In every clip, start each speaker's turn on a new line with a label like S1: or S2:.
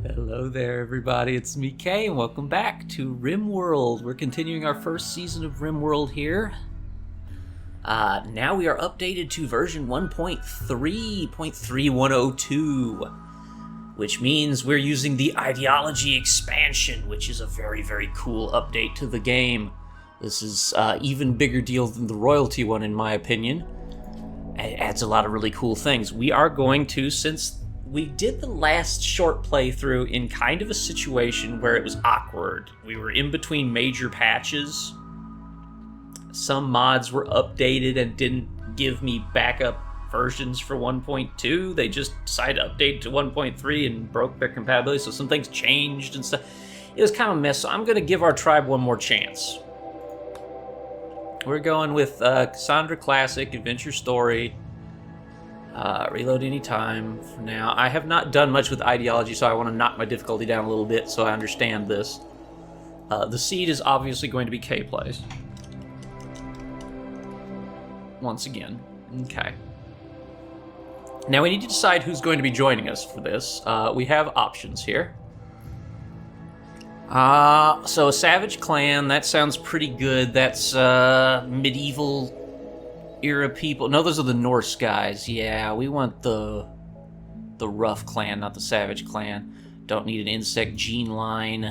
S1: Hello there, everybody. It's me, Chay, and welcome back to Rimworld. We're continuing our first season of Rimworld here. Now we are updated to version 1.3.3102, which means we're using the Ideology expansion, which is a very, very cool update to the game. This is even bigger deal than the royalty one, in my opinion. It adds a lot of really cool things. We are going to, since we did the last short playthrough in kind of a situation where it was awkward. We were in between major patches. Some mods were updated and didn't give me backup versions for 1.2. They just decided to update to 1.3 and broke their compatibility, so some things changed and stuff. It was kind of a mess, so I'm going to give our tribe one more chance. We're going with Cassandra Classic, Adventure Story. Reload anytime for now. I have not done much with Ideology, so I want to knock my difficulty down a little bit so I understand this. The seed is obviously going to be K-Plays. Once again. Okay. Now we need to decide who's going to be joining us for this. We have options here. So a Savage Clan, that sounds pretty good. That's medieval era people. No, those are the Norse guys. Yeah, we want the rough clan, not the Savage Clan. Don't need an insect gene line.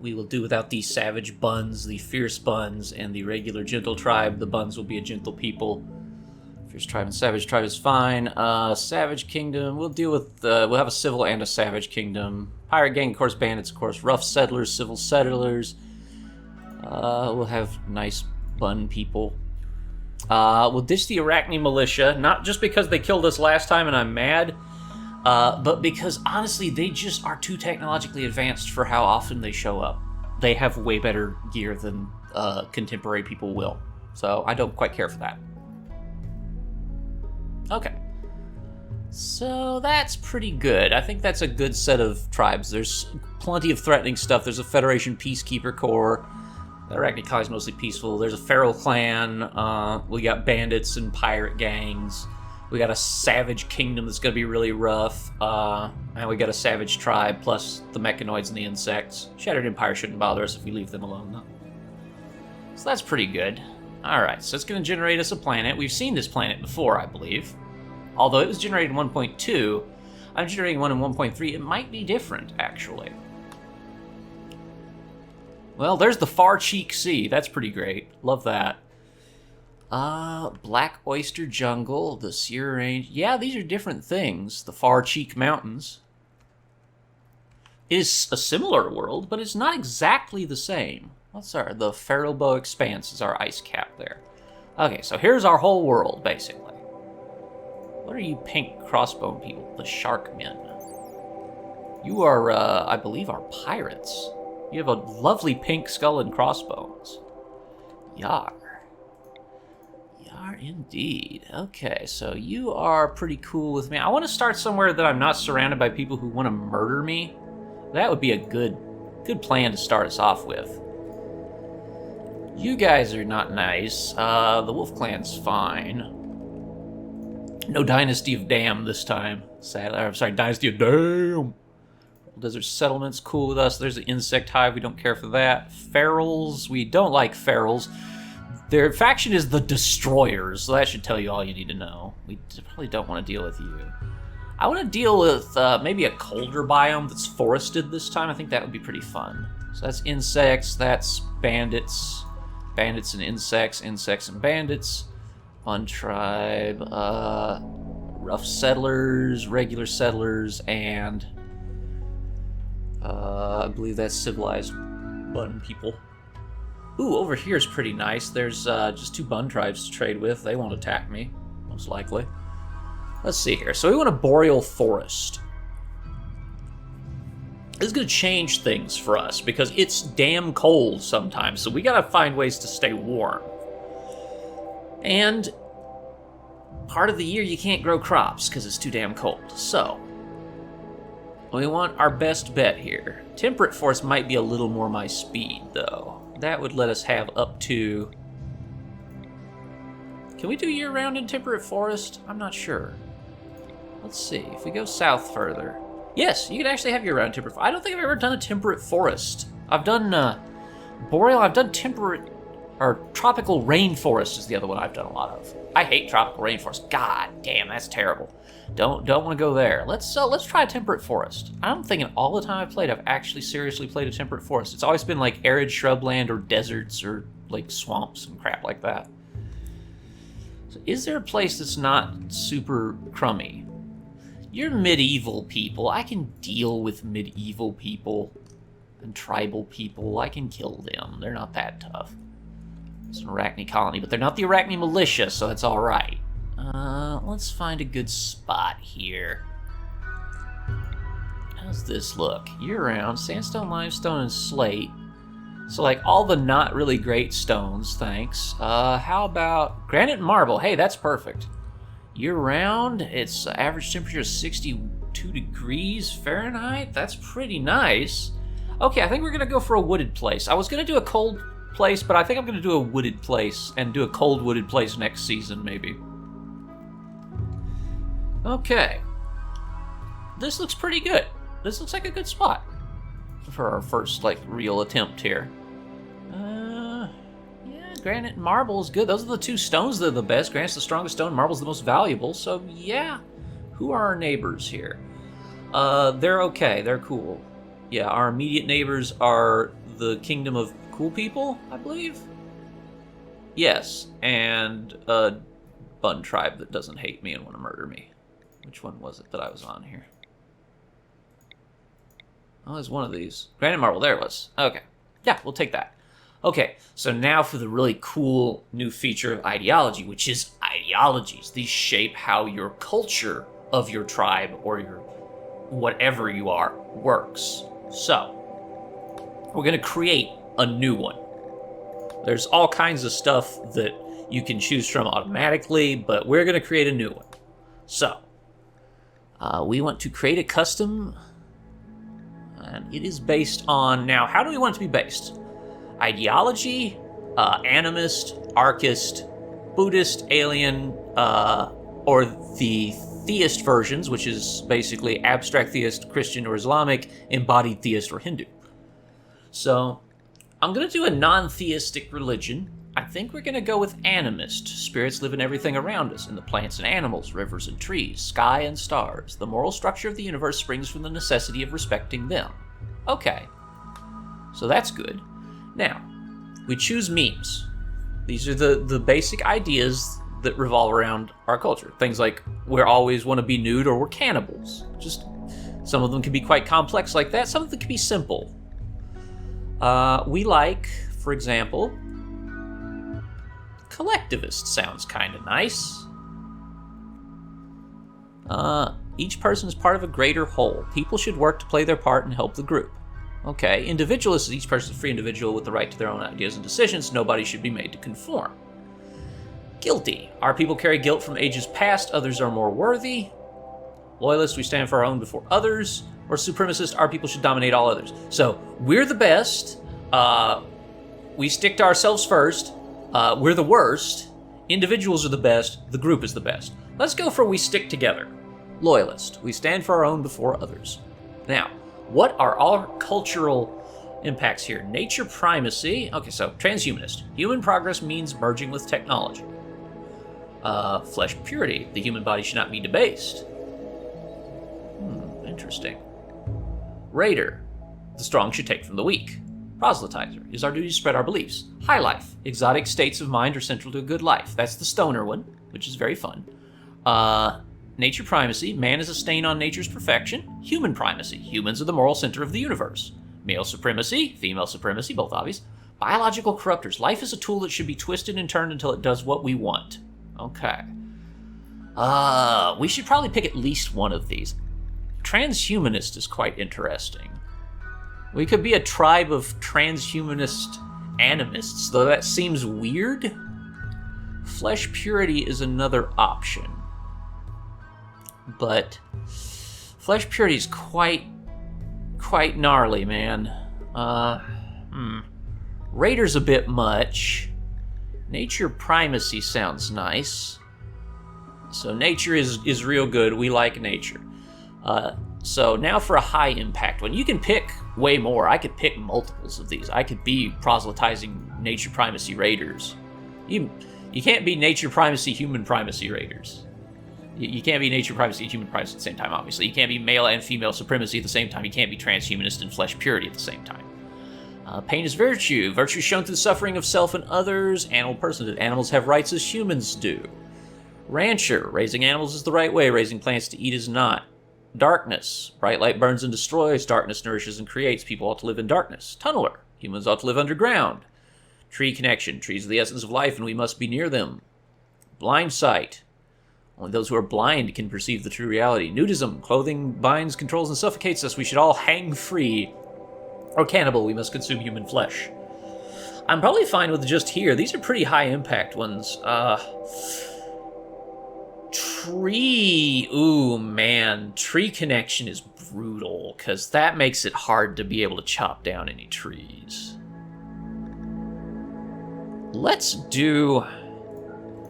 S1: We will do without the Savage Buns, the Fierce Buns, and the regular Gentle Tribe. The Buns will be a gentle people. Fierce Tribe and Savage Tribe is fine. Savage Kingdom, we'll deal with, we'll have a Civil and a Savage Kingdom. Pirate Gang, of course, Bandits, of course, Rough Settlers, Civil Settlers. We'll have nice Bun people. We'll ditch the Arachne Militia, not just because they killed us last time and I'm mad, but because, honestly, they just are too technologically advanced for how often they show up. They have way better gear than contemporary people will, so I don't quite care for that. Okay. So that's pretty good. I think that's a good set of tribes. There's plenty of threatening stuff. There's a Federation Peacekeeper Corps. The Arachne Colony is mostly peaceful. There's a Feral Clan. We got bandits and pirate gangs. We got a Savage Kingdom that's going to be really rough. And we got a Savage Tribe, plus the Mechanoids and the insects. Shattered Empire shouldn't bother us if we leave them alone, though. So that's pretty good. Alright, so it's going to generate us a planet. We've seen this planet before, I believe. Although it was generated in 1.2, I'm generating one in 1.3. It might be different, actually. Well, there's the Far Cheek Sea. That's pretty great. Love that. Black Oyster Jungle, the Sierra Range. Yeah, these are different things. The Far Cheek Mountains. It is a similar world, but it's not exactly the same. What's the Farrelbow Expanse is our ice cap there. Okay, so here's our whole world, basically. What are you pink crossbone people? The Shark Men. You are, I believe, are pirates. You have a lovely pink skull and crossbones. Yar. Yar indeed. Okay, so you are pretty cool with me. I want to start somewhere that I'm not surrounded by people who want to murder me. That would be a good plan to start us off with. You guys are not nice. The Wolf Clan's fine. No Dynasty of Dam this time. Sadly, I'm sorry, Dynasty of Dam. Desert Settlement's cool with us. There's an Insect Hive. We don't care for that. Ferals. We don't like Ferals. Their faction is the Destroyers, so that should tell you all you need to know. We probably don't want to deal with you. I want to deal with maybe a colder biome that's forested this time. I think that would be pretty fun. So that's insects. That's bandits. Bandits and insects. Insects and bandits. Fun tribe. Rough settlers. Regular settlers. And I believe that's civilized Bun people. Ooh, over here is pretty nice. There's just two Bun tribes to trade with. They won't attack me, most likely. Let's see here. So we want a Boreal Forest. This is going to change things for us because it's damn cold sometimes, so we got to find ways to stay warm. And part of the year you can't grow crops because it's too damn cold. So we want our best bet here. Temperate Forest might be a little more my speed, though. That would let us have up to... Can we do year-round in Temperate Forest? I'm not sure. Let's see, if we go south further. Yes, you can actually have year-round temperate forest. I don't think I've ever done a temperate forest. I've done boreal, I've done temperate, or tropical rainforest is the other one I've done a lot of. I hate tropical rainforest. God damn, that's terrible. Don't want to go there. Let's try a temperate forest. I'm thinking all the time I've played, I've actually seriously played a temperate forest. It's always been like arid shrubland or deserts or like swamps and crap like that. So is there a place that's not super crummy? You're medieval people. I can deal with medieval people and tribal people. I can kill them. They're not that tough. It's an Arachne colony, but they're not the Arachne militia, so that's all right. Let's find a good spot here. How's this look? Year-round, sandstone, limestone, and slate. So, like, all the not really great stones, thanks. How about granite and marble? Hey, that's perfect. Year-round, its average temperature is 62 degrees Fahrenheit. That's pretty nice. Okay, I think we're going to go for a wooded place. I was going to do a cold place, but I think I'm going to do a wooded place and do a cold wooded place next season, maybe. Okay. This looks pretty good. This looks like a good spot for our first, like, real attempt here. Yeah, granite and marble is good. Those are the two stones that are the best. Granite's the strongest stone, marble's the most valuable, so yeah. Who are our neighbors here? They're okay. They're cool. Yeah, our immediate neighbors are the Kingdom of Cool People, I believe? Yes, and a Bun tribe that doesn't hate me and want to murder me. Which one was it that I was on here? Oh, there's one of these. Granite marble, there it was. Okay. Yeah, we'll take that. Okay, so now for the really cool new feature of ideology, which is ideologies. These shape how your culture of your tribe or your whatever you are works. So, we're going to create a new one. There's all kinds of stuff that you can choose from automatically, but we're going to create a new one. So, we want to create a custom, and it is based on, now, how do we want it to be based? Ideology, animist, archist, Buddhist, alien, or the theist versions, which is basically abstract theist, Christian or Islamic, embodied theist or Hindu. So, I'm going to do a non-theistic religion. I think we're going to go with animist. Spirits live in everything around us, in the plants and animals, rivers and trees, sky and stars. The moral structure of the universe springs from the necessity of respecting them. Okay. So that's good. Now, we choose memes. These are the basic ideas that revolve around our culture. Things like we always want to be nude or we're cannibals. Just some of them can be quite complex like that. Some of them can be simple. We like, for example, collectivist sounds kind of nice. Each person is part of a greater whole. People should work to play their part and help the group. Okay, individualist is each person is a free individual with the right to their own ideas and decisions. Nobody should be made to conform. Guilty. Our people carry guilt from ages past. Others are more worthy. Loyalist, we stand for our own before others. Or supremacist, our people should dominate all others. So, we're the best. We stick to ourselves first. We're the worst. Individuals are the best. The group is the best. Let's go for we stick together. Loyalist, we stand for our own before others. Now, what are our cultural impacts here? Nature primacy. Okay, so transhumanist. Human progress means merging with technology. Flesh purity. The human body should not be debased. Interesting. Raider. The strong should take from the weak. Proselytizer. It is our duty to spread our beliefs. High life. Exotic states of mind are central to a good life. That's the stoner one, which is very fun. Nature primacy. Man is a stain on nature's perfection. Human primacy. Humans are the moral center of the universe. Male supremacy. Female supremacy, both obvious. Biological corruptors. Life is a tool that should be twisted and turned until it does what we want. Okay. We should probably pick at least one of these. Transhumanist is quite interesting. We could be a tribe of transhumanist animists, though that seems weird. Flesh purity is another option. But flesh purity is quite gnarly, man. Raider's a bit much. Nature primacy sounds nice. So nature is real good. We like nature. So now for a high impact one. You can pick way more. I could pick multiples of these. I could be proselytizing nature primacy raiders. You can't be nature primacy, human primacy raiders. You can't be nature primacy and human primacy at the same time, obviously. You can't be male and female supremacy at the same time. You can't be transhumanist and flesh purity at the same time. Pain is virtue. Virtue shown through the suffering of self and others. Animal personhood. Animals have rights as humans do. Rancher. Raising animals is the right way. Raising plants to eat is not. Darkness. Bright light burns and destroys. Darkness nourishes and creates. People ought to live in darkness. Tunneler. Humans ought to live underground. Tree connection. Trees are the essence of life and we must be near them. Blind sight. Only those who are blind can perceive the true reality. Nudism. Clothing binds, controls, and suffocates us. We should all hang free. Or cannibal. We must consume human flesh. I'm probably fine with just here. These are pretty high impact ones. Tree. Ooh, man. Tree connection is brutal, because that makes it hard to be able to chop down any trees. Let's do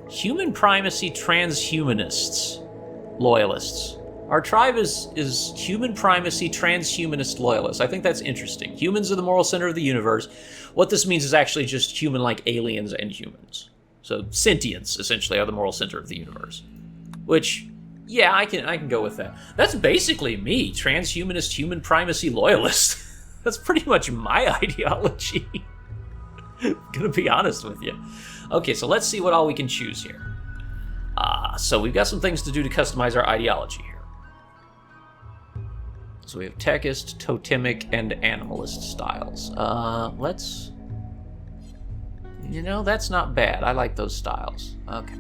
S1: human primacy transhumanists. Loyalists. Our tribe is human primacy transhumanist loyalists. I think that's interesting. Humans are the moral center of the universe. What this means is actually just human-like aliens and humans. So sentients, essentially, are the moral center of the universe. Which, yeah, I can go with that. That's basically me, transhumanist human primacy loyalist. That's pretty much my ideology. Gonna be honest with you. Okay, so let's see what all we can choose here. So we've got some things to do to customize our ideology here. So we have techist, totemic, and animalist styles. Let's... You know, that's not bad. I like those styles. Okay.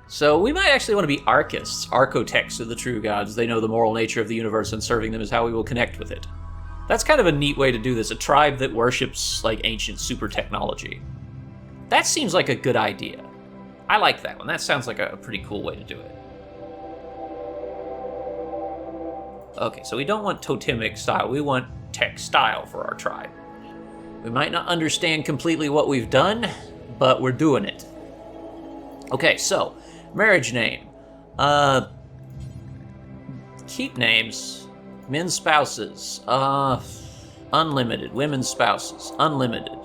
S1: So we might actually want to be archists. Archotechs are the true gods. They know the moral nature of the universe, and serving them is how we will connect with it. That's kind of a neat way to do this. A tribe that worships, like, ancient super technology. That seems like a good idea. I like that one. That sounds like a pretty cool way to do it. Okay, so we don't want totemic style. We want tech style for our tribe. We might not understand completely what we've done, but we're doing it. Okay, so... marriage name. Keep names. Men's spouses. Unlimited. Women's spouses. Unlimited.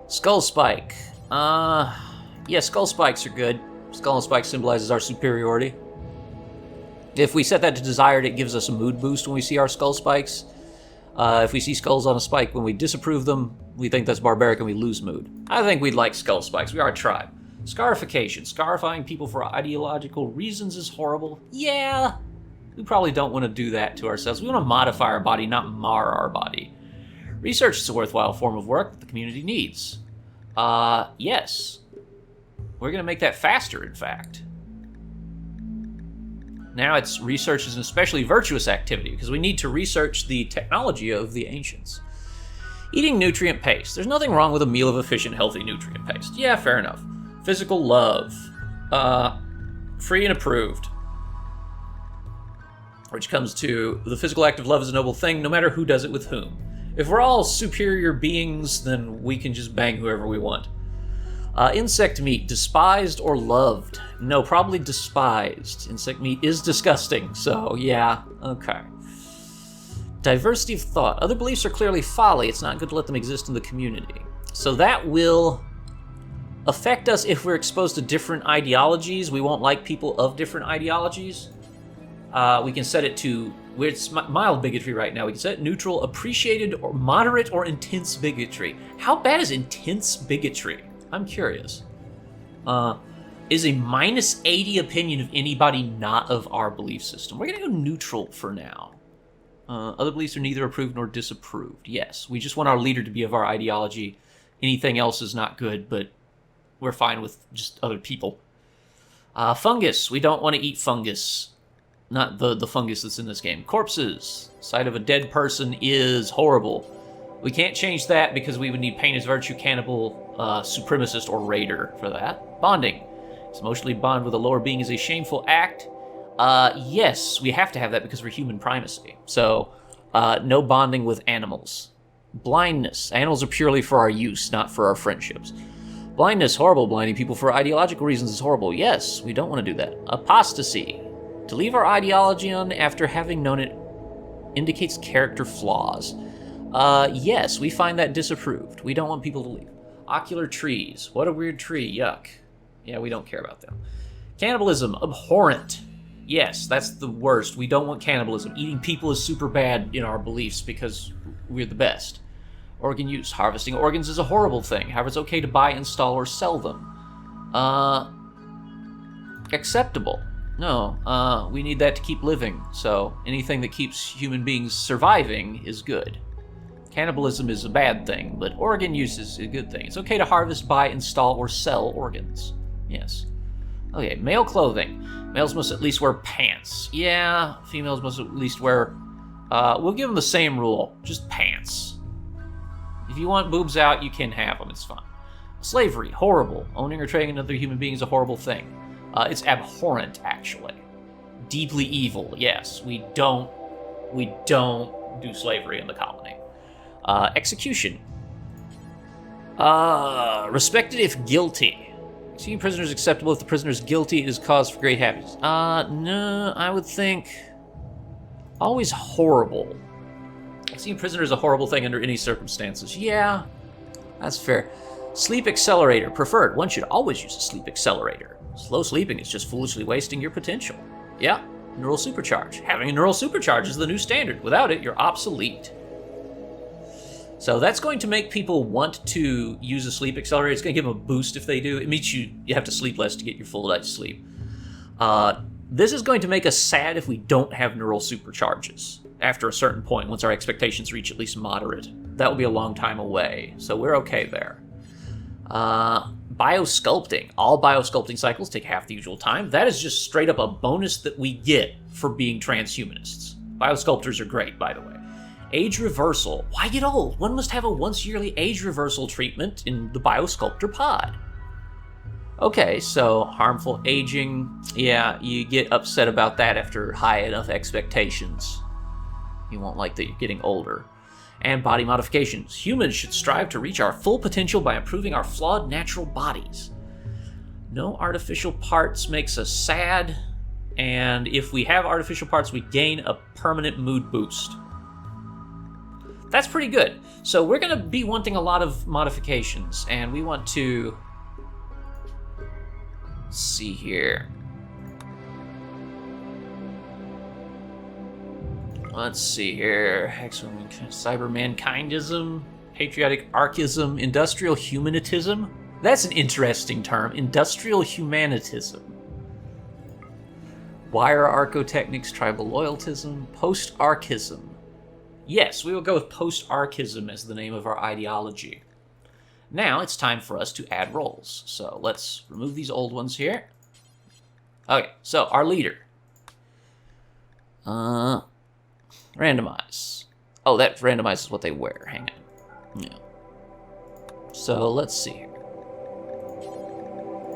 S1: Skull spike. Yeah, skull spikes are good. Skull and spike symbolizes our superiority. If we set that to desired, it gives us a mood boost when we see our skull spikes. If we see skulls on a spike, when we disapprove them, we think that's barbaric and we lose mood. I think we'd like skull spikes. We are a tribe. Scarification. Scarifying people for ideological reasons is horrible. Yeah, we probably don't want to do that to ourselves. We want to modify our body, not mar our body. Research is a worthwhile form of work that the community needs. Yes. We're going to make that faster, in fact. Now it's research is an especially virtuous activity, because we need to research the technology of the ancients. Eating nutrient paste. There's nothing wrong with a meal of efficient, healthy nutrient paste. Yeah, fair enough. Physical love. Free and approved. Which comes to, the physical act of love is a noble thing, no matter who does it with whom. If we're all superior beings, then we can just bang whoever we want. Insect meat, despised or loved? No, probably despised. Insect meat is disgusting, so yeah, okay. Diversity of thought. Other beliefs are clearly folly. It's not good to let them exist in the community. So that will affect us if we're exposed to different ideologies. We won't like people of different ideologies. We can set it to, where it's mild bigotry right now. We can set it neutral, appreciated, or moderate, or intense bigotry. How bad is intense bigotry? I'm curious. Is a minus 80 opinion of anybody not of our belief system? We're gonna go neutral for now. Other beliefs are neither approved nor disapproved. Yes, we just want our leader to be of our ideology. Anything else is not good, but we're fine with just other people. Fungus. We don't want to eat fungus. Not the fungus that's in this game. Corpses. Sight of a dead person is horrible. We can't change that because we would need pain as virtue, cannibal, supremacist, or raider for that. Bonding. To emotionally bond with a lower being is a shameful act. Yes, we have to have that because we're human primacy. So, no bonding with animals. Blindness. Animals are purely for our use, not for our friendships. Blindness, horrible. Blinding people for ideological reasons is horrible. Yes, we don't want to do that. Apostasy. To leave our ideology on after having known it indicates character flaws. Yes, we find that disapproved. We don't want people to leave. Ocular trees. What a weird tree. Yuck. Yeah, we don't care about them. Cannibalism. Abhorrent. Yes, that's the worst. We don't want cannibalism. Eating people is super bad in our beliefs because we're the best. Organ use. Harvesting organs is a horrible thing. However, it's okay to buy, install, or sell them. Acceptable. No, we need that to keep living, so anything that keeps human beings surviving is good. Cannibalism is a bad thing, but organ use is a good thing. It's okay to harvest, buy, install, or sell organs. Yes. Okay, male clothing. Males must at least wear pants. Yeah, females must at least wear... we'll give them the same rule, just pants. If you want boobs out, you can have them, it's fine. Slavery, horrible. Owning or trading another human being is a horrible thing. It's abhorrent, actually. Deeply evil, yes. We don't do slavery in the colony. Execution. Respected if guilty. Executing prisoners is acceptable if the prisoner is guilty. It is cause for great happiness. No, I would think always horrible. Executing prisoners is a horrible thing under any circumstances. Yeah, that's fair. Sleep accelerator preferred. One should always use a sleep accelerator. Slow sleeping is just foolishly wasting your potential. Yeah, neural supercharge. Having a neural supercharge is the new standard. Without it, you're obsolete. So that's going to make people want to use a sleep accelerator. It's going to give them a boost if they do. It means you have to sleep less to get your full night's sleep. This is going to make us sad if we don't have neural supercharges after a certain point, once our expectations reach at least moderate. That will be a long time away, so we're okay there. Biosculpting. All biosculpting cycles take half the usual time. That is just straight up a bonus that we get for being transhumanists. Biosculptors are great, by the way. Age reversal. Why get old? One must have a once-yearly age reversal treatment in the Biosculptor pod. Okay, so harmful aging. Yeah, you get upset about that after high enough expectations. You won't like that you're getting older. And body modifications. Humans should strive to reach our full potential by improving our flawed natural bodies. No artificial parts makes us sad, and if we have artificial parts, we gain a permanent mood boost. That's pretty good. So we're going to be wanting a lot of modifications, and we want to... Let's see here. Let's see here. Cyber mankindism, patriotic archism, industrial humanitism. That's an interesting term. Industrial humanitism. Wire archotechnics, tribal loyaltism, post-archism. Yes, we will go with post-archism as the name of our ideology. Now it's time for us to add roles. So let's remove these old ones here. Okay, so our leader. Randomize. Oh, that randomizes what they wear. Hang on. Yeah. So let's see here.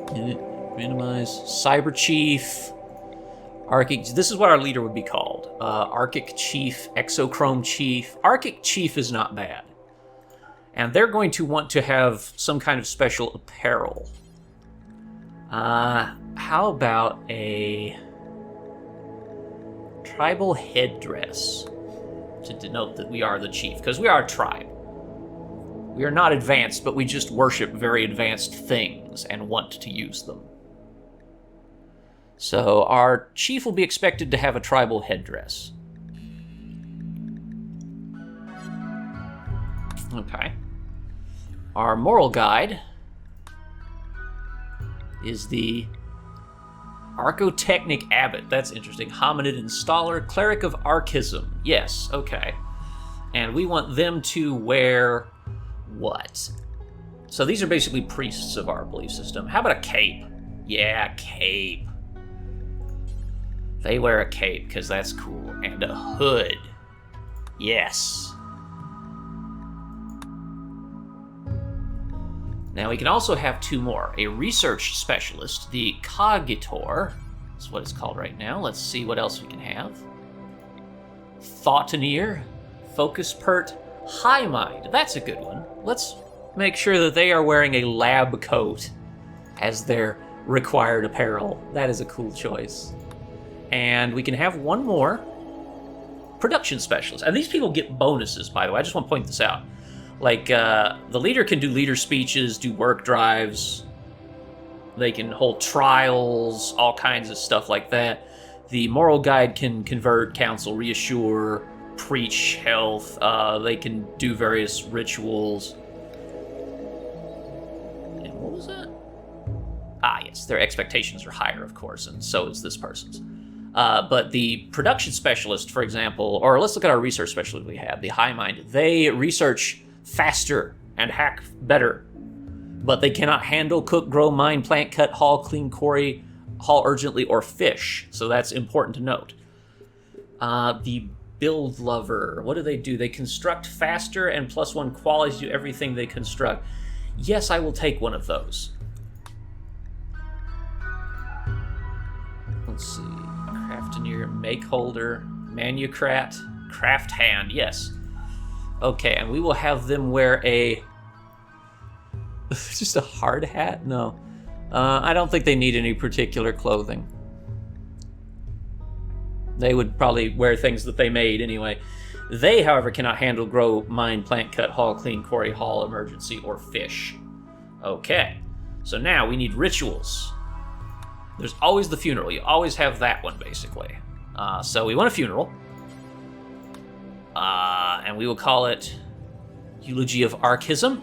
S1: Randomize. Cyber Chief. Archic. This is what our leader would be called. Archic Chief, Exochrome Chief. Archic Chief is not bad. And they're going to want to have some kind of special apparel. How about a tribal headdress to denote that we are the chief, because we are a tribe. We are not advanced, but we just worship very advanced things and want to use them. So our chief will be expected to have a tribal headdress. Okay. Our moral guide is the Archotechnic Abbot. That's interesting. Hominid Installer. Cleric of Archism. Yes, okay. And we want them to wear what? So these are basically priests of our belief system. How about a cape? Yeah, cape. They wear a cape because that's cool. And a hood. Yes. Now we can also have two more. A research specialist, the Cogitor. That's what it's called right now. Let's see what else we can have. Thoughtoneer, Focus Pert, High Mind. That's a good one. Let's make sure that they are wearing a lab coat as their required apparel. That is a cool choice. And we can have one more production specialist. And these people get bonuses, by the way. I just want to point this out. Like, the leader can do leader speeches, do work drives. They can hold trials, all kinds of stuff like that. The moral guide can convert, counsel, reassure, preach health. They can do various rituals. And what was that? Ah, yes, their expectations are higher, of course, and so is this person's. But the production specialist, for example, or let's look at our research specialist we have, the High Mind. They research faster and hack better, but they cannot handle, cook, grow, mine, plant, cut, haul, clean, quarry, haul urgently, or fish. So that's important to note. The build lover, what do? They construct faster and +1 qualities to everything they construct. Yes, I will take one of those. Let's see. Craftineer, make holder, manucrat, craft hand. Yes. Okay, and we will have them wear a... just a hard hat? No. I don't think they need any particular clothing. They would probably wear things that they made anyway. They, however, cannot handle, grow, mine, plant, cut, haul, clean, quarry, haul, emergency, or fish. Okay. So now we need rituals. There's always the funeral. You always have that one, basically. So we want a funeral. And we will call it Eulogy of Archism.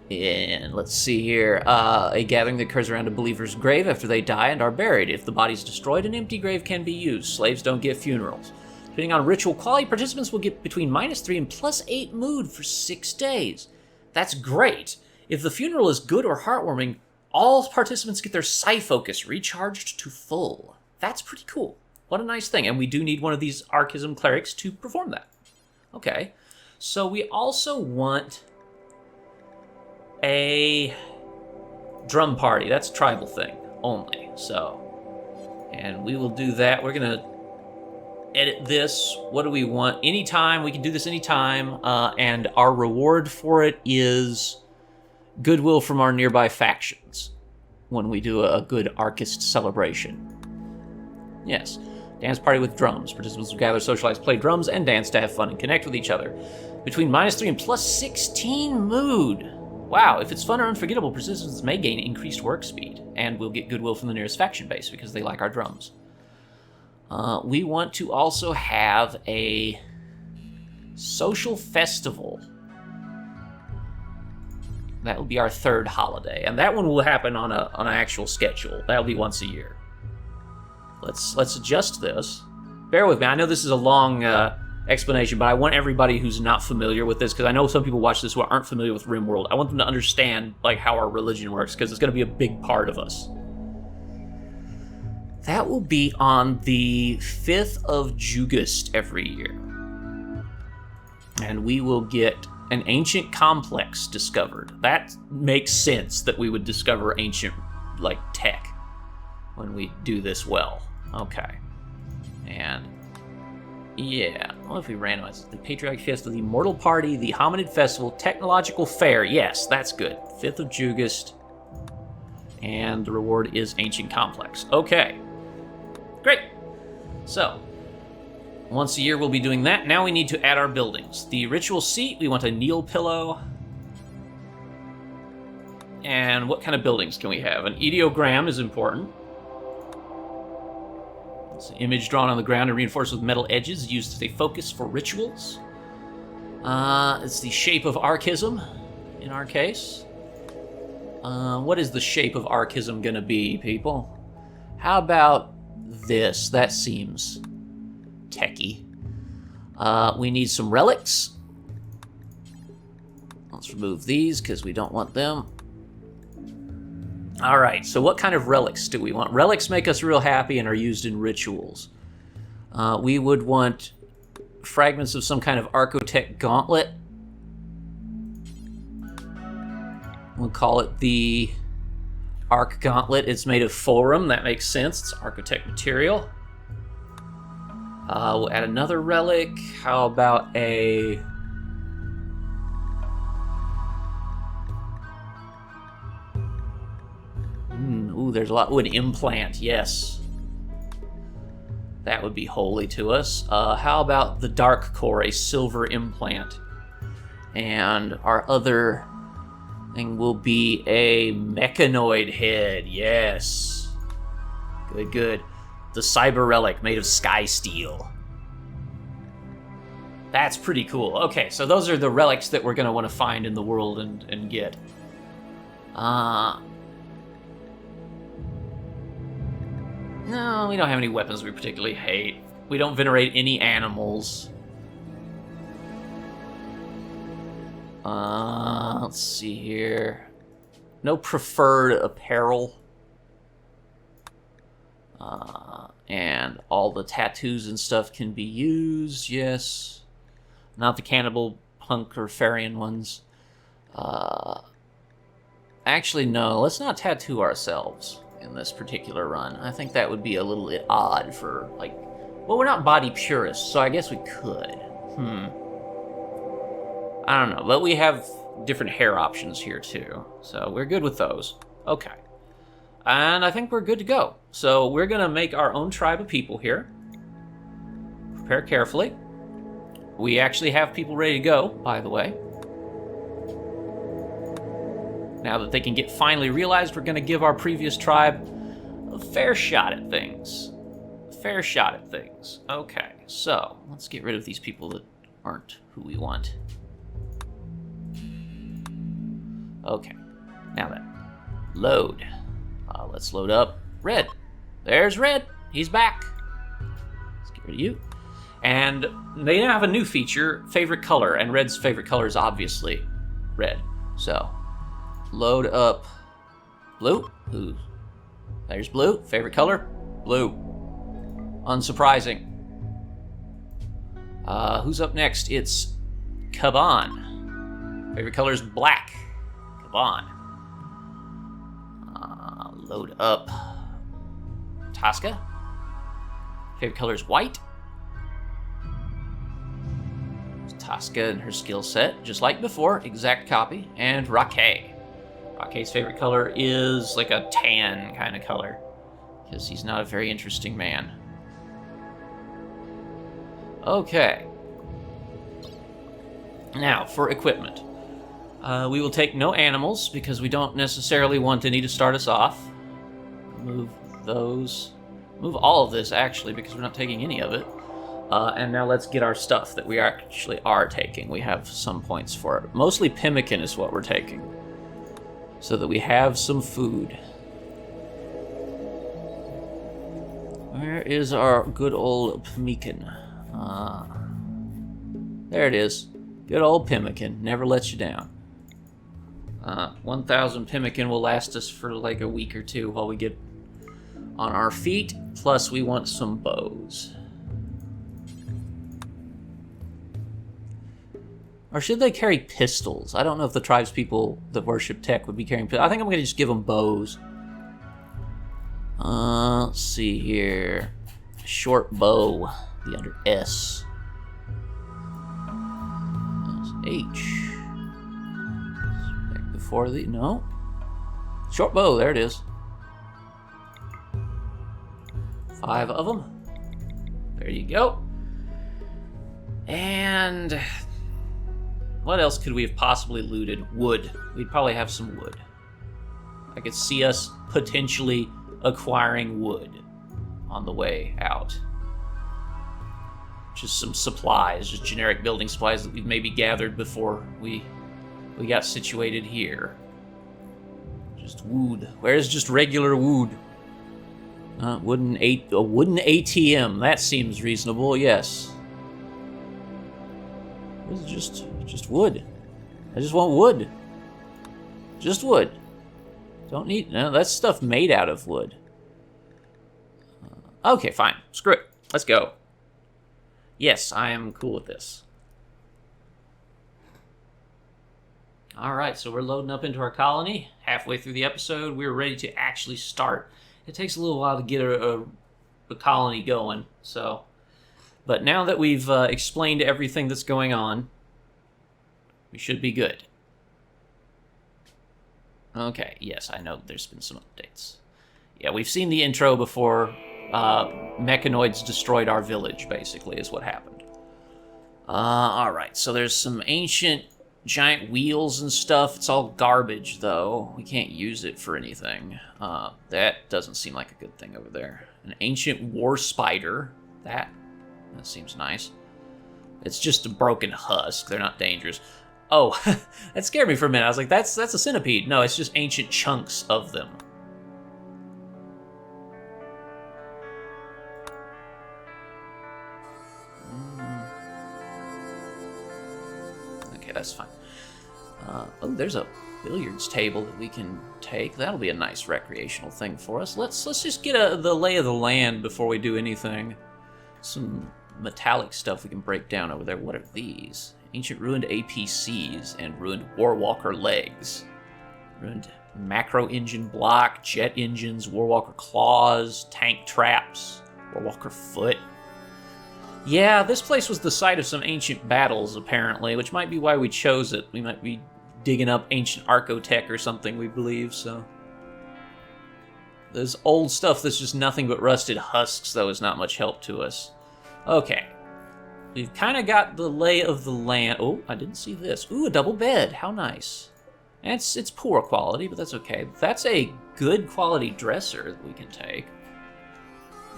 S1: And let's see here. A gathering that occurs around a believer's grave after they die and are buried. If the body is destroyed, an empty grave can be used. Slaves don't get funerals. Depending on ritual quality, participants will get between -3 and +8 mood for 6 days. That's great. If the funeral is good or heartwarming, all participants get their psi focus recharged to full. That's pretty cool. What a nice thing. And we do need one of these Archism clerics to perform that. Okay. So we also want a drum party. That's a tribal thing only. So, and we will do that. We're going to edit this. What do we want? Anytime. We can do this anytime. And our reward for it is goodwill from our nearby factions when we do a good Archist celebration. Yes. Dance party with drums. Participants will gather, socialize, play drums, and dance to have fun and connect with each other. Between -3 and +16 mood. Wow, if it's fun or unforgettable, participants may gain increased work speed, and we'll get goodwill from the nearest faction base because they like our drums. We want to also have a social festival. That will be our 3rd holiday, and that one will happen on an actual schedule. That'll be once a year. Let's adjust this. Bear with me. I know this is a long explanation, but I want everybody who's not familiar with this, because I know some people watch this who aren't familiar with Rimworld. I want them to understand like how our religion works, because it's going to be a big part of us. That will be on the 5th of Jugust every year. And we will get an ancient complex discovered. That makes sense that we would discover ancient, like, tech when we do this well. Okay. And, yeah. What if we randomize it? The Patriotic Fiesta, the Immortal Party, the Hominid Festival, Technological Fair. Yes, that's good. 5th of Jugust. And the reward is Ancient Complex. Okay. Great. So, once a year we'll be doing that. Now we need to add our buildings. The ritual seat, we want a kneel pillow. And what kind of buildings can we have? An ideogram is important. It's an image drawn on the ground and reinforced with metal edges used as a focus for rituals. It's the shape of Archism, in our case. What is the shape of Archism gonna be, people? How about this? That seems techie. We need some relics. Let's remove these because we don't want them. All right, so what kind of relics do we want? Relics make us real happy and are used in rituals. We would want fragments of some kind of Archotech gauntlet. We'll call it the Arc Gauntlet. It's made of fulrum. That makes sense. It's Archotech material. We'll add another relic. How about a Ooh, there's a lot. Ooh, an implant, yes. That would be holy to us. How about the dark core, a silver implant? And our other thing will be a mechanoid head, yes. Good, good. The cyber relic made of sky steel. That's pretty cool. Okay, so those are the relics that we're going to want to find in the world and get. No, we don't have any weapons we particularly hate. We don't venerate any animals. Let's see here. No preferred apparel. And all the tattoos and stuff can be used, yes. Not the cannibal, punk, or Farian ones. Actually, no, let's not tattoo ourselves in this particular run. I think that would be a little bit odd for, like... Well, we're not body purists, so I guess we could. I don't know, but we have different hair options here, too. So we're good with those. Okay. And I think we're good to go. So we're going to make our own tribe of people here. Prepare carefully. We actually have people ready to go, by the way. Now that they can get finally realized, we're going to give our previous tribe a fair shot at things. A fair shot at things. Okay, so let's get rid of these people that aren't who we want. Okay, now then, load. Let's load up Red. There's Red. He's back. Let's get rid of you. And they now have a new feature, favorite color, and Red's favorite color is obviously red. So, load up Blue. Ooh. There's Blue. Favorite color? Blue. Unsurprising. Who's up next? It's Caban. Favorite color is black. Caban. Load up Tosca. Favorite color is white. Tosca and her skill set, just like before, exact copy. And Raquel. Raquel's favorite color is like a tan kind of color, because he's not a very interesting man. Okay. Now, for equipment. We will take no animals, because we don't necessarily want any to start us off. Move those. Move all of this, actually, because we're not taking any of it. And now let's get our stuff that we actually are taking. We have some points for it. Mostly pemmican is what we're taking, so that we have some food. Where is our good old pemmican? There it is. Good old pemmican. Never lets you down. 1,000 pemmican will last us for like a week or two while we get on our feet. Plus, we want some bows. Or should they carry pistols? I don't know if the tribespeople that worship tech would be carrying pistols. I think I'm going to just give them bows. Let's see here. Short bow. Be under S. That's H. Back before the... No. Short bow. There it is. 5 of them. There you go. And... what else could we have possibly looted? Wood. We'd probably have some wood. I could see us potentially acquiring wood on the way out. Just some supplies, just generic building supplies that we've maybe gathered before we got situated here. Just wood. Where's just regular wood? A wooden ATM. That seems reasonable, yes. This is just wood. I just want wood. Just wood. Don't need... No, that's stuff made out of wood. Okay, fine. Screw it. Let's go. Yes, I am cool with this. Alright, so we're loading up into our colony. Halfway through the episode, we're ready to actually start. It takes a little while to get a colony going, so... But now that we've explained everything that's going on, we should be good. Okay, yes, I know there's been some updates. Yeah, we've seen the intro before. Mechanoids destroyed our village, basically, is what happened. Alright, so there's some ancient giant wheels and stuff. It's all garbage, though. We can't use it for anything. That doesn't seem like a good thing over there. An ancient war spider. That seems nice. It's just a broken husk. They're not dangerous. Oh, that scared me for a minute. I was like, that's a centipede. No, it's just ancient chunks of them. Okay, that's fine. Oh, there's a billiards table that we can take. That'll be a nice recreational thing for us. Let's just get the lay of the land before we do anything. Some metallic stuff we can break down over there. What are these? Ancient ruined APCs and ruined Warwalker legs. Ruined macro engine block, jet engines, Warwalker claws, tank traps, Warwalker foot. Yeah, this place was the site of some ancient battles, apparently, which might be why we chose it. We might be digging up ancient Archotech or something, we believe, so... This old stuff that's just nothing but rusted husks, though, is not much help to us. Okay. We've kind of got the lay of the land. Oh, I didn't see this. Ooh, a double bed. How nice. And it's poor quality, but that's okay. That's a good quality dresser that we can take.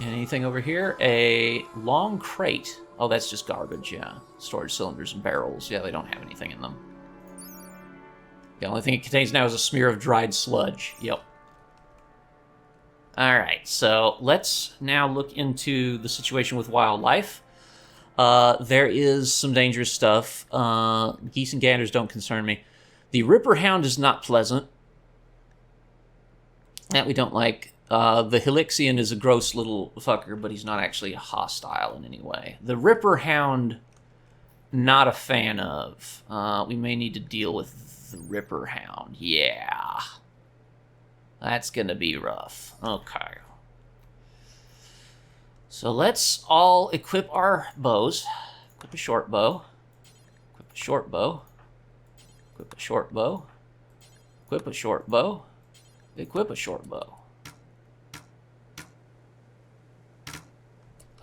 S1: Anything over here? A long crate. Oh, that's just garbage, yeah. Storage cylinders and barrels. Yeah, they don't have anything in them. The only thing it contains now is a smear of dried sludge. Yep. Alright, so let's now look into the situation with wildlife. There is some dangerous stuff. Geese and ganders don't concern me. The Ripper Hound is not pleasant. That we don't like. The Helixian is a gross little fucker, but he's not actually hostile in any way. The Ripper Hound, not a fan of. We may need to deal with the Ripper Hound. Yeah. That's gonna be rough. Okay. So let's all equip our bows. Equip a short bow. Equip a short bow. Equip a short bow. Equip a short bow. Equip a short bow.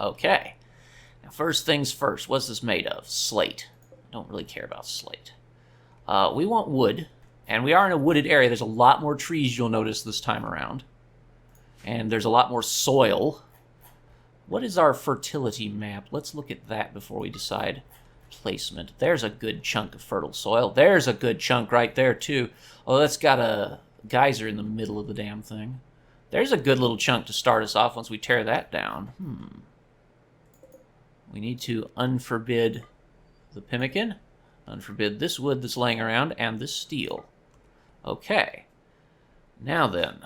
S1: Okay. Now, first things first. What's this made of? Slate. I don't really care about slate. We want wood. And we are in a wooded area. There's a lot more trees, you'll notice, this time around. And there's a lot more soil. What is our fertility map? Let's look at that before we decide placement. There's a good chunk of fertile soil. There's a good chunk right there, too. Oh, that's got a geyser in the middle of the damn thing. There's a good little chunk to start us off once we tear that down. We need to unforbid the pemmican. Unforbid this wood that's laying around and this steel. Okay. Now then.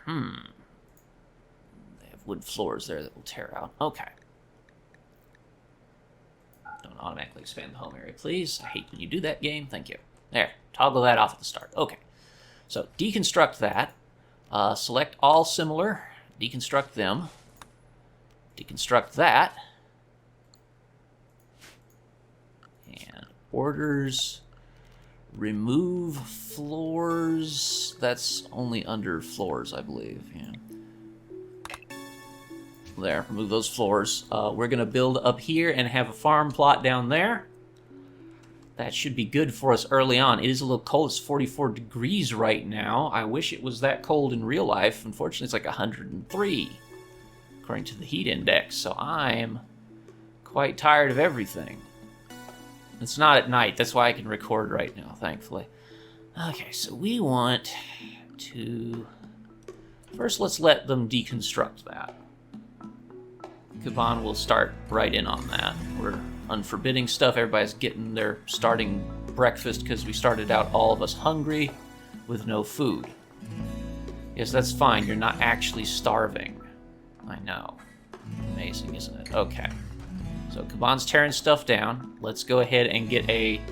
S1: They have wood floors there that will tear out. Okay. Don't automatically expand the home area, please. I hate when you do that, game. Thank you. There. Toggle that off at the start. Okay. So, deconstruct that. Select all similar. Deconstruct them. Deconstruct that. And borders. Remove floors. That's only under floors, I believe. Yeah. There, remove those floors. We're going to build up here and have a farm plot down there. That should be good for us early on. It is a little cold. It's 44 degrees right now. I wish it was that cold in real life. Unfortunately, it's like 103, according to the heat index. So I'm quite tired of everything. It's not at night. That's why I can record right now, thankfully. Okay, so we want to... First, let's let them deconstruct that. Kaban will start right in on that. We're unforbidding stuff. Everybody's getting their starting breakfast because we started out, all of us, hungry with no food. Yes, that's fine. You're not actually starving. I know. Amazing, isn't it? Okay. So Kaban's tearing stuff down. Let's go ahead and get a...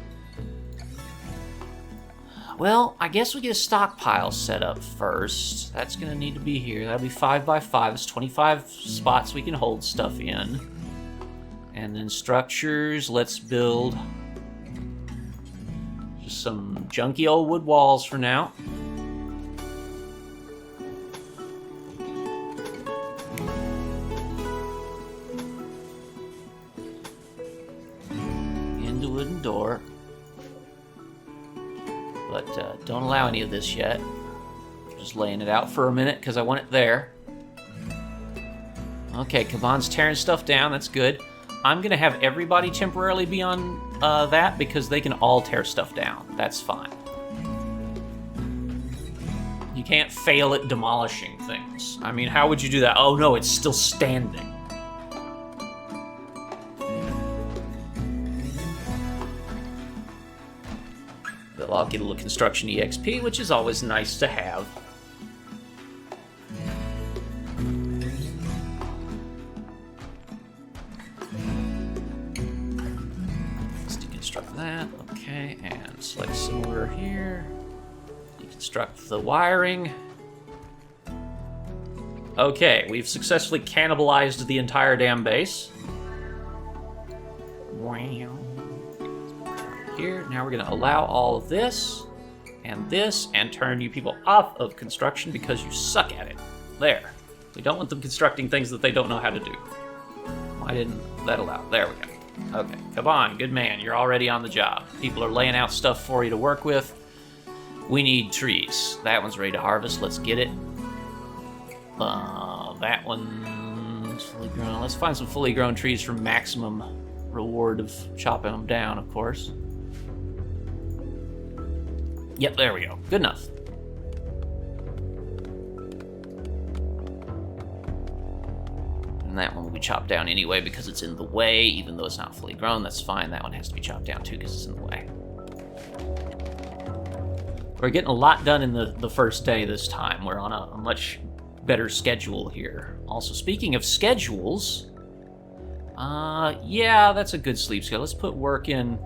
S1: Well, I guess we get a stockpile set up first. That's going to need to be here. That'll be 5 by 5. It's 25 spots we can hold stuff in. And then structures, let's build just some junky old wood walls for now. wooden door. But don't allow any of this yet. Just laying it out for a minute because I want it there. Okay, Kaban's tearing stuff down. That's good. I'm going to have everybody temporarily be on that because they can all tear stuff down. That's fine. You can't fail at demolishing things. I mean, how would you do that? Oh no, it's still standing. I'll get a little construction EXP, which is always nice to have. Let's deconstruct that. Okay, and select similar here. Deconstruct the wiring. Okay, we've successfully cannibalized the entire damn base. Wow. Here. Now we're going to allow all of this, and turn you people off of construction because you suck at it. There. We don't want them constructing things that they don't know how to do. Why didn't that allow? There we go. Okay, come on, good man. You're already on the job. People are laying out stuff for you to work with. We need trees. That one's ready to harvest. Let's get it. That one's fully grown. Let's find some fully grown trees for maximum reward of chopping them down, of course. Yep, there we go. Good enough. And that one will be chopped down anyway because it's in the way, even though it's not fully grown. That's fine. That one has to be chopped down too because it's in the way. We're getting a lot done in the first day this time. We're on a much better schedule here. Also, speaking of schedules, yeah, that's a good sleep schedule. Let's put work in.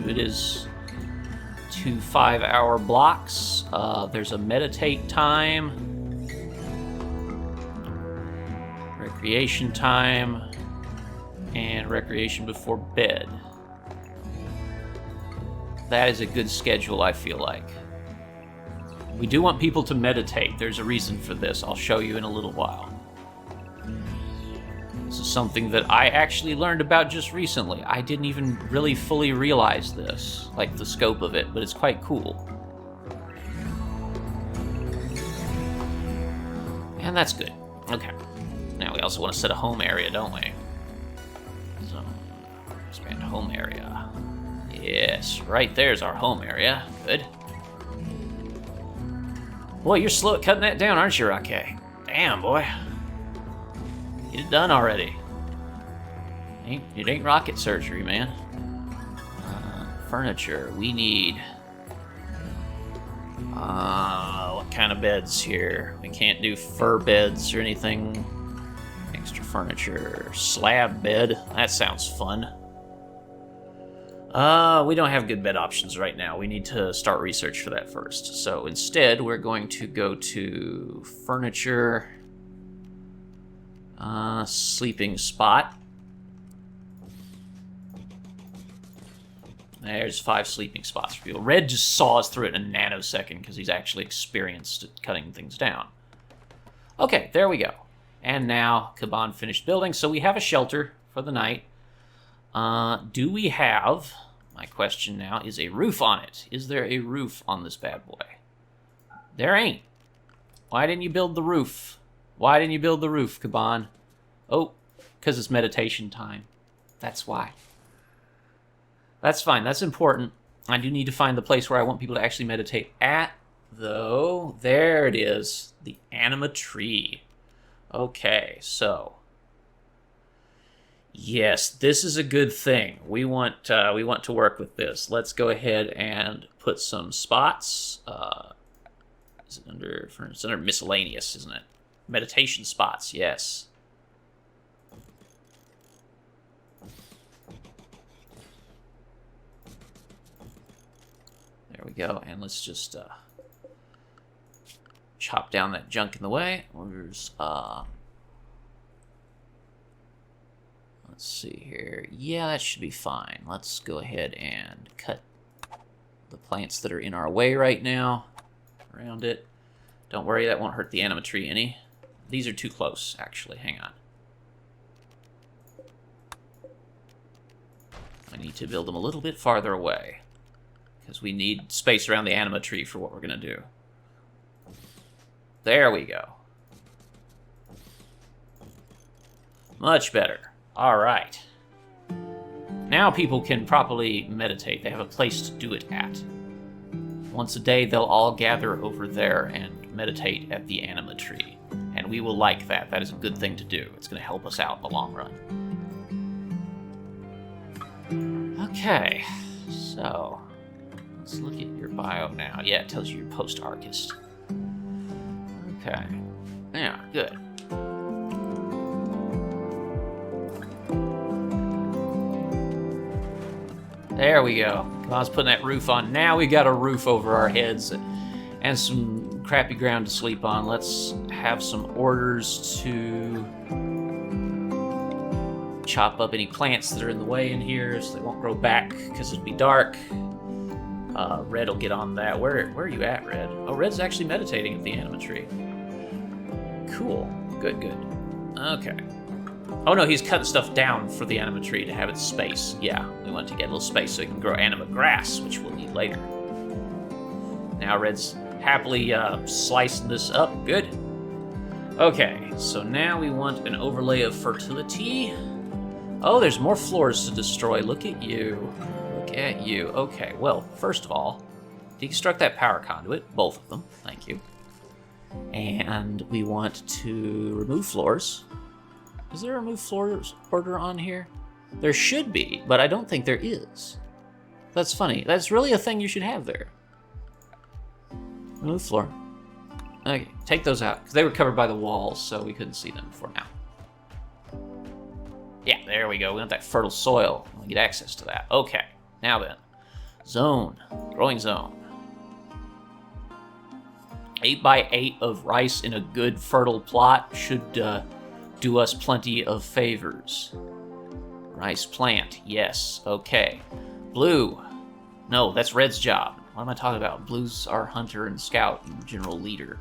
S1: It is 2 5-hour blocks. There's a meditate time, recreation time, and recreation before bed. That is a good schedule, I feel like. We do want people to meditate. There's a reason for this. I'll show you in a little while. This is something that I actually learned about just recently. I didn't even really fully realize this, like the scope of it, but it's quite cool. And that's good. Okay. Now we also want to set a home area, don't we? So, expand home area. Yes, right there's our home area. Good. Boy, you're slow at cutting that down, aren't you, Rocky? Damn, boy. Get it done already. It ain't rocket surgery, man. Furniture. We need... what kind of beds here? We can't do fur beds or anything. Extra furniture. Slab bed. That sounds fun. We don't have good bed options right now. We need to start research for that first. So instead, we're going to go to furniture... sleeping spot. There's 5 sleeping spots for people. Red just saws through it in a nanosecond because he's actually experienced at cutting things down. Okay, there we go. And now Kaban finished building, so we have a shelter for the night. Do we have, my question now, is a roof on it? Is there a roof on this bad boy? There ain't. Why didn't you build the roof? Why didn't you build the roof, Kaban? Oh, because it's meditation time. That's why. That's fine. That's important. I do need to find the place where I want people to actually meditate at, though. There it is. The anima tree. Okay, so... yes, this is a good thing. We want to work with this. Let's go ahead and put some spots. Is it under... it's under miscellaneous, isn't it? Meditation spots, yes. There we go, and let's just chop down that junk in the way. There's, let's see here. Yeah, that should be fine. Let's go ahead and cut the plants that are in our way right now around it. Don't worry, that won't hurt the anima tree any. These are too close, actually. Hang on. I need to build them a little bit farther away, because we need space around the anima tree for what we're going to do. There we go. Much better. All right. Now people can properly meditate. They have a place to do it at. Once a day, they'll all gather over there and meditate at the anima tree. And we will like that. That is a good thing to do. It's going to help us out in the long run. Okay, so let's look at your bio now. Yeah, it tells you you're post-archist. Okay, yeah, good. There we go. I was putting that roof on. Now we got a roof over our heads and some crappy ground to sleep on. Let's have some orders to chop up any plants that are in the way in here so they won't grow back because it'll be dark. Red will get on that. Where are you at, Red? Oh, Red's actually meditating at the anima tree. Cool. Good, good. Okay. Oh no, he's cutting stuff down for the anima tree to have its space. Yeah, we want to get a little space so it can grow anima grass, which we'll need later. Now Red's happily slicing this up. Good. Okay, so now we want an overlay of fertility. Oh, there's more floors to destroy. Look at you. Look at you. Okay, well, first of all, deconstruct that power conduit. Both of them. Thank you. And we want to remove floors. Is there a remove floors order on here? There should be, but I don't think there is. That's funny. That's really a thing you should have there. Remove floor. Okay, take those out, because they were covered by the walls, so we couldn't see them before now. Yeah, there we go. We want that fertile soil. We get access to that. Okay, now then. Zone. Growing zone. 8x8 of rice in a good fertile plot should do us plenty of favors. Rice plant. Yes. Okay. Blue. No, that's Red's job. What am I talking about? Blue's our hunter and scout and general leader.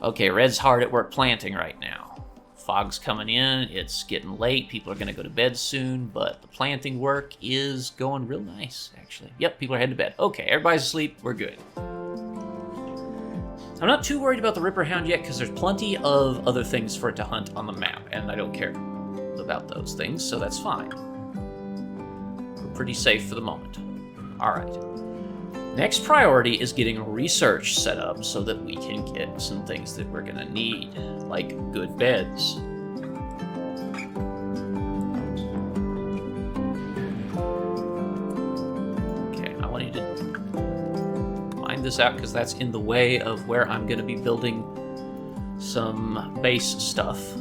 S1: Okay, Red's hard at work planting right now. Fog's coming in, it's getting late, people are gonna go to bed soon, but the planting work is going real nice, actually. Yep, people are heading to bed. Okay, everybody's asleep, we're good. I'm not too worried about the Ripper Hound yet, because there's plenty of other things for it to hunt on the map, and I don't care about those things, so that's fine. We're pretty safe for the moment. Alright. Next priority is getting research set up so that we can get some things that we're gonna need, like good beds. Okay, I want you to mine this out because that's in the way of where I'm gonna be building some base stuff.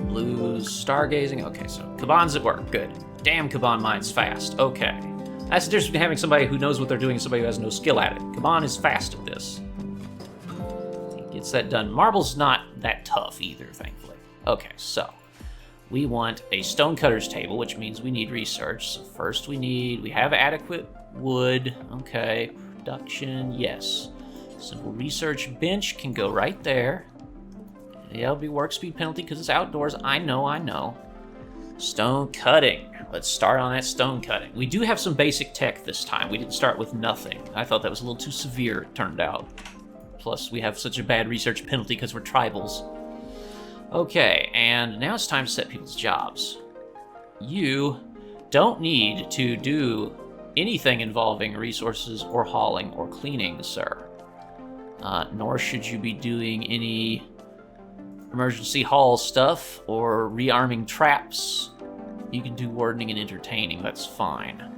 S1: Blues, stargazing. Okay, so Kaban's at work. Good. Damn, Kaban mines fast. Okay. That's the difference between having somebody who knows what they're doing and somebody who has no skill at it. Kaban is fast at this. He gets that done. Marble's not that tough either, thankfully. Okay, so we want a stonecutter's table, which means we need research. So first we have adequate wood. Okay, production, yes. Simple research bench can go right there. Yeah, it'll be work speed penalty because it's outdoors. I know. Stone cutting. Let's start on that stone cutting. We do have some basic tech this time. We didn't start with nothing. I thought that was a little too severe, it turned out. Plus, we have such a bad research penalty because we're tribals. Okay, and now it's time to set people's jobs. You don't need to do anything involving resources or hauling or cleaning, sir. Nor should you be doing any emergency haul stuff or rearming traps. You can do wardening and entertaining, that's fine.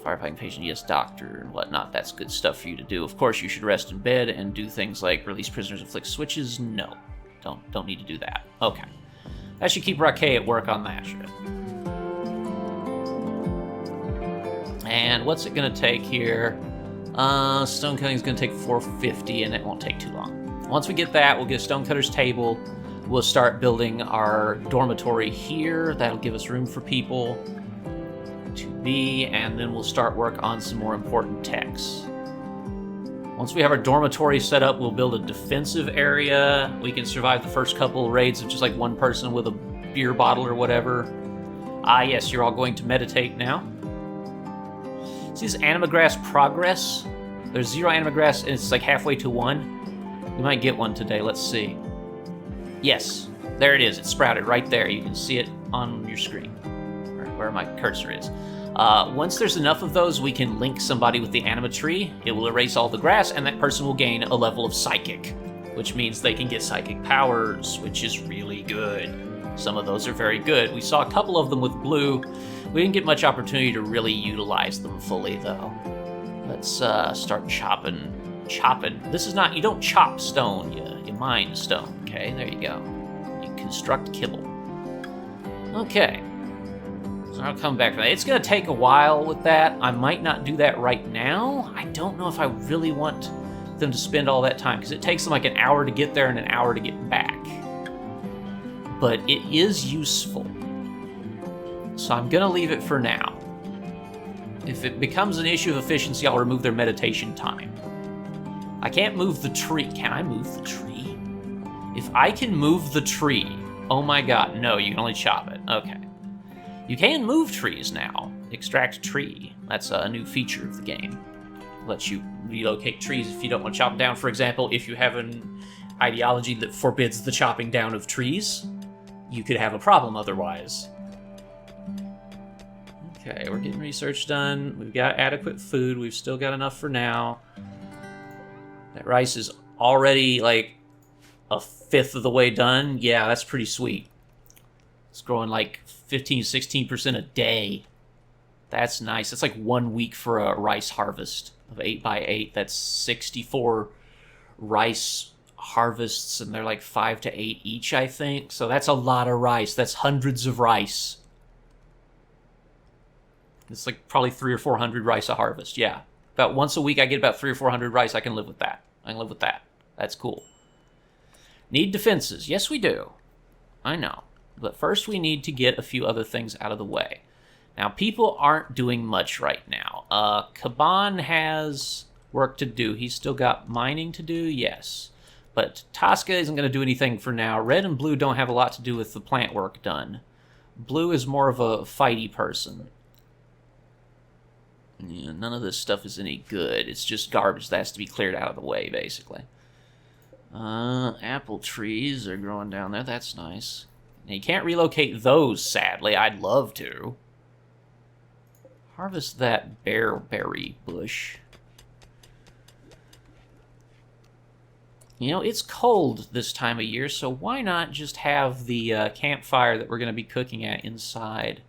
S1: Firefighting patient, yes, doctor and whatnot, that's good stuff for you to do. Of course, you should rest in bed and do things like release prisoners and flick switches. No, don't need to do that. Okay, that should keep Raquel at work on that shit. And what's it gonna take here? Stone cutting is gonna take 450, and it won't take too long. Once we get that, we'll get a stonecutter's table. We'll start building our dormitory here. That'll give us room for people. to B, and then we'll start work on some more important techs. Once we have our dormitory set up, we'll build a defensive area. We can survive the first couple of raids of just like one person with a beer bottle or whatever. Ah, yes, you're all going to meditate now. See this animagrass progress? There's 0 animagrass, and it's like halfway to 1. We might get one today. Let's see. Yes, there it is. It sprouted right there. You can see it on your screen, where my cursor is. Once there's enough of those, we can link somebody with the anima tree. It will erase all the grass, and that person will gain a level of psychic, which means they can get psychic powers, which is really good. Some of those are very good. We saw a couple of them with blue. We didn't get much opportunity to really utilize them fully, though. Let's start chopping. This is not, you don't chop stone, you mine stone, okay? There you go. You construct kibble. Okay. So I'll come back to that. It's going to take a while with that. I might not do that right now. I don't know if I really want them to spend all that time, because it takes them like an hour to get there and an hour to get back. But it is useful. So I'm going to leave it for now. If it becomes an issue of efficiency, I'll remove their meditation time. I can't move the tree. Can I move the tree? If I can move the tree, oh my god, no, you can only chop it. Okay. You can move trees now. Extract tree. That's a new feature of the game. Lets you relocate trees if you don't want to chop them down. For example, if you have an ideology that forbids the chopping down of trees, you could have a problem otherwise. Okay, we're getting research done. We've got adequate food. We've still got enough for now. That rice is already like a fifth of the way done. Yeah, that's pretty sweet. It's growing like 15, 16% a day. That's nice. That's like 1 week for a rice harvest of 8x8. That's 64 rice harvests, and they're like 5 to 8 each, I think. So that's a lot of rice. That's hundreds of rice. It's like probably 300 or 400 rice a harvest. Yeah. About once a week I get about 300 or 400 rice. I can live with that. I can live with that. That's cool. Need defenses. Yes, we do. I know. But first we need to get a few other things out of the way. Now, people aren't doing much right now. Kaban has work to do. He's still got mining to do, yes. But Tosca isn't going to do anything for now. Red and blue don't have a lot to do with the plant work done. Blue is more of a fighty person. Yeah, none of this stuff is any good. It's just garbage that has to be cleared out of the way, basically. Apple trees are growing down there. That's nice. Now, you can't relocate those, sadly. I'd love to. Harvest that bearberry bush. You know, it's cold this time of year, so why not just have the campfire that we're going to be cooking at inside?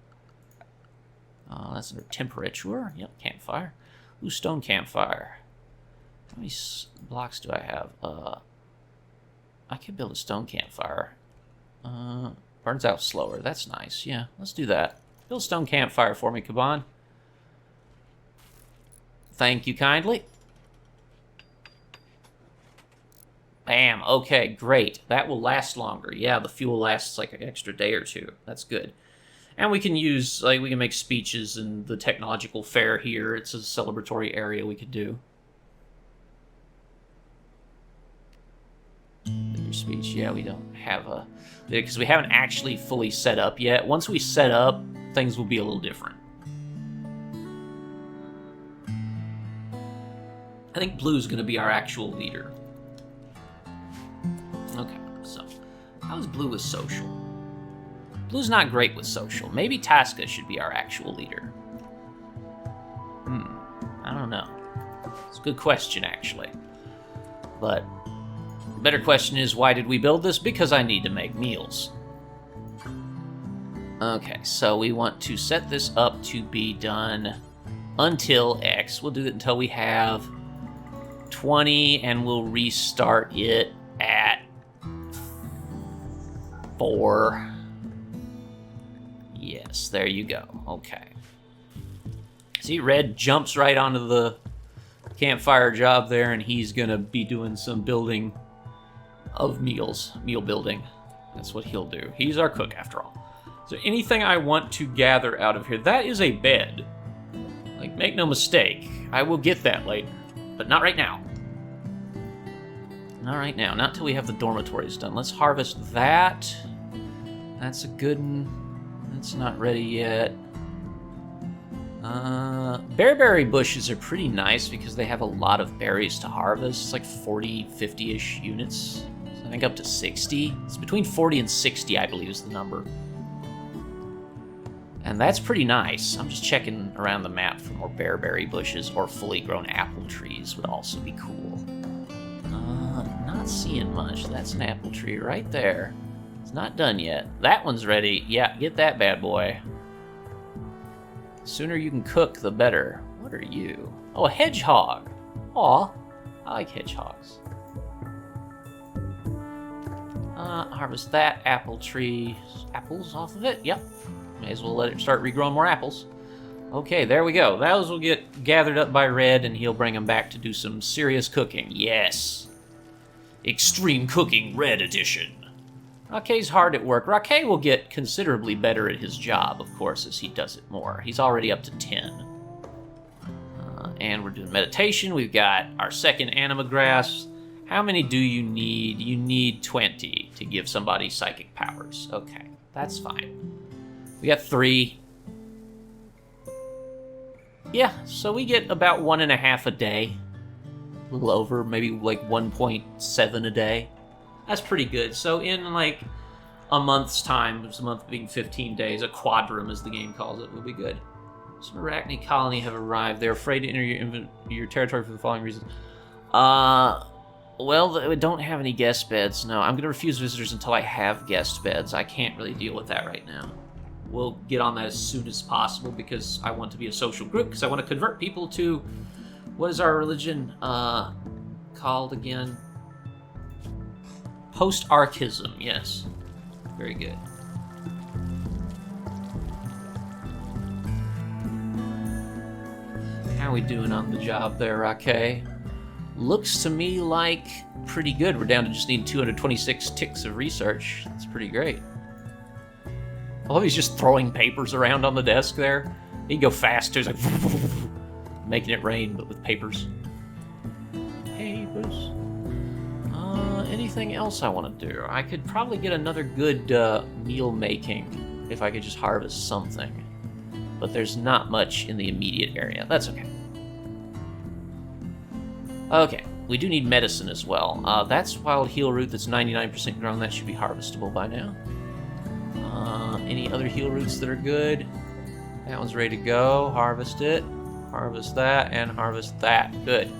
S1: That's under temperature. Yep, campfire. Ooh, stone campfire. How many blocks do I have? I could build a stone campfire. Burns out slower. That's nice. Yeah, let's do that. Build a stone campfire for me, Kaban. Thank you kindly. Bam. Okay, great. That will last longer. Yeah, the fuel lasts like an extra day or two. That's good. And we can use, like, we can make speeches in the technological fair here. It's a celebratory area we could do. Your speech, yeah, we don't have a... Because we haven't actually fully set up yet. Once we set up, things will be a little different. I think Blue's going to be our actual leader. Okay, so how is Blue with social? Blue's not great with social. Maybe Tasca should be our actual leader. I don't know. It's a good question, actually. But the better question is, why did we build this? Because I need to make meals. Okay, so we want to set this up to be done until X. We'll do it until we have 20, and we'll restart it at 4. Yes, there you go. Okay. See, Red jumps right onto the campfire job there, and he's going to be doing some building of meals. Meal building. That's what he'll do. He's our cook, after all. Is there anything I want to gather out of here? That is a bed. Like, make no mistake. I will get that later. But not right now. Not right now. Not till we have the dormitories done. Let's harvest that. That's a good one. That's not ready yet. Bearberry bushes are pretty nice because they have a lot of berries to harvest. It's like 40, 50-ish units. So I think up to 60. It's between 40 and 60, I believe, is the number. And that's pretty nice. I'm just checking around the map for more bearberry bushes, or fully grown apple trees would also be cool. Not seeing much. That's an apple tree right there. It's not done yet. That one's ready. Yeah, get that bad boy. The sooner you can cook, the better. What are you? Oh, a hedgehog. Aw, I like hedgehogs. Harvest that apple tree. Apples off of it? Yep. May as well let it start regrowing more apples. Okay, there we go. Those will get gathered up by Red, and he'll bring them back to do some serious cooking. Yes. Extreme Cooking Red Edition. Raquel's hard at work. Raquel will get considerably better at his job, of course, as he does it more. He's already up to 10. And we're doing meditation. We've got our second anima grass. How many do you need? You need 20 to give somebody psychic powers. Okay, that's fine. We got 3. Yeah, so we get about 1.5 a day. A little over, maybe like 1.7 a day. That's pretty good. So in like a month's time, a month being 15 days, a quadrum as the game calls it, will be good. Some Arachne colony have arrived. They're afraid to enter your territory for the following reasons. Well, we don't have any guest beds. No, I'm going to refuse visitors until I have guest beds. I can't really deal with that right now. We'll get on that as soon as possible because I want to be a social group, because I want to convert people to, what is our religion called again? Post-archism, yes. Very good. How we doing on the job there, Raquel? Looks to me like pretty good. We're down to just needing 226 ticks of research. That's pretty great. I love he's just throwing papers around on the desk there. He can go fast too. He's like making it rain, but with papers. Papers. Anything else I want to do? I could probably get another good meal making if I could just harvest something. But there's not much in the immediate area. That's okay. Okay, we do need medicine as well. That's wild heal root that's 99% grown. That should be harvestable by now. Any other heal roots that are good? That one's ready to go. Harvest it. Harvest that, and harvest that. Good.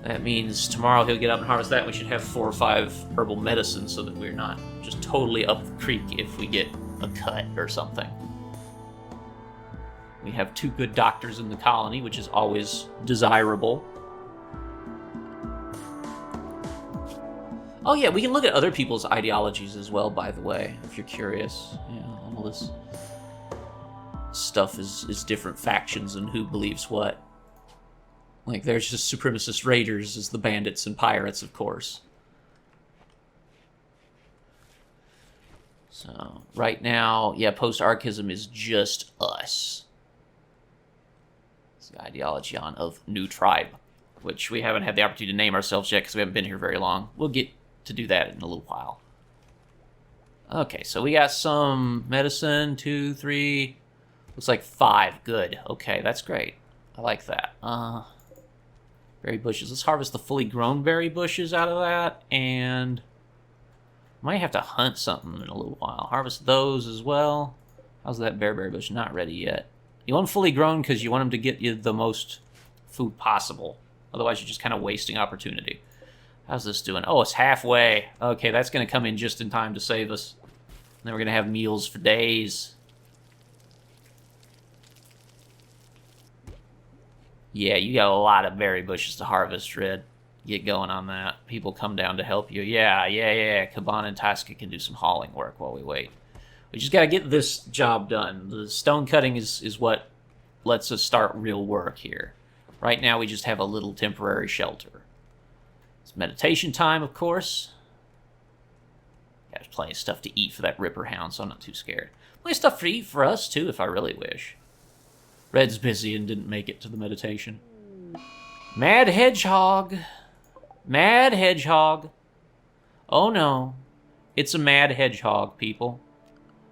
S1: That means tomorrow he'll get up and harvest that. We should have 4 or 5 herbal medicines so that we're not just totally up the creek if we get a cut or something. We have 2 good doctors in the colony, which is always desirable. Oh yeah, we can look at other people's ideologies as well, by the way, if you're curious. Yeah, all this stuff is different factions and who believes what. Like, there's just supremacist raiders as the bandits and pirates, of course. So, right now, yeah, post-archism is just us. It's the ideology of New Tribe, which we haven't had the opportunity to name ourselves yet because we haven't been here very long. We'll get to do that in a little while. Okay, so we got some medicine, 2, 3, looks like 5. Good. Okay, that's great. I like that. Berry bushes. Let's harvest the fully grown berry bushes out of that, and might have to hunt something in a little while. Harvest those as well. How's that bearberry bush? Not ready yet. You want them fully grown because you want them to get you the most food possible. Otherwise, you're just kind of wasting opportunity. How's this doing? Oh, it's halfway. Okay, that's going to come in just in time to save us. And then we're going to have meals for days. Yeah, you got a lot of berry bushes to harvest, Red. Get going on that. People come down to help you. Yeah. Caban and Tasca can do some hauling work while we wait. We just got to get this job done. The stone cutting is what lets us start real work here. Right now, we just have a little temporary shelter. It's meditation time, of course. there's plenty of stuff to eat for that Ripper Hound, so I'm not too scared. Plenty of stuff to eat for us, too, if I really wish. Red's busy and didn't make it to the meditation. Mad Hedgehog. Mad Hedgehog. Oh, no. It's a Mad Hedgehog, people.